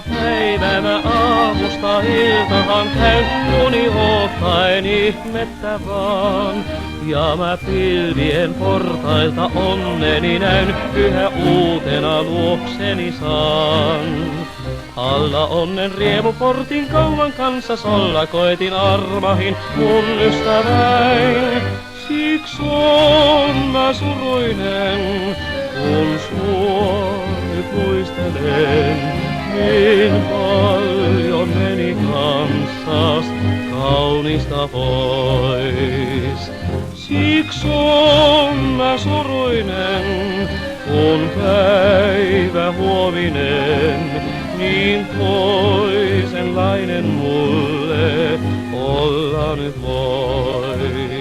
Joka päivä mä aamusta iltahan käyn uni ottaen ihmettä vaan. Ja mä pilvien portailta onneni näyn, yhä uutena luokseni saan. Alla onnen riemuportin kauan kanssa solla koetin armahin mun ystäväin. Siksi on mä suruinen, kun sua nyt muistelen. Niin paljon meni kanssas kaunista pois. Siksi on mä suruinen, kun päivä huominen niin toisenlainen mulle olla nyt voi.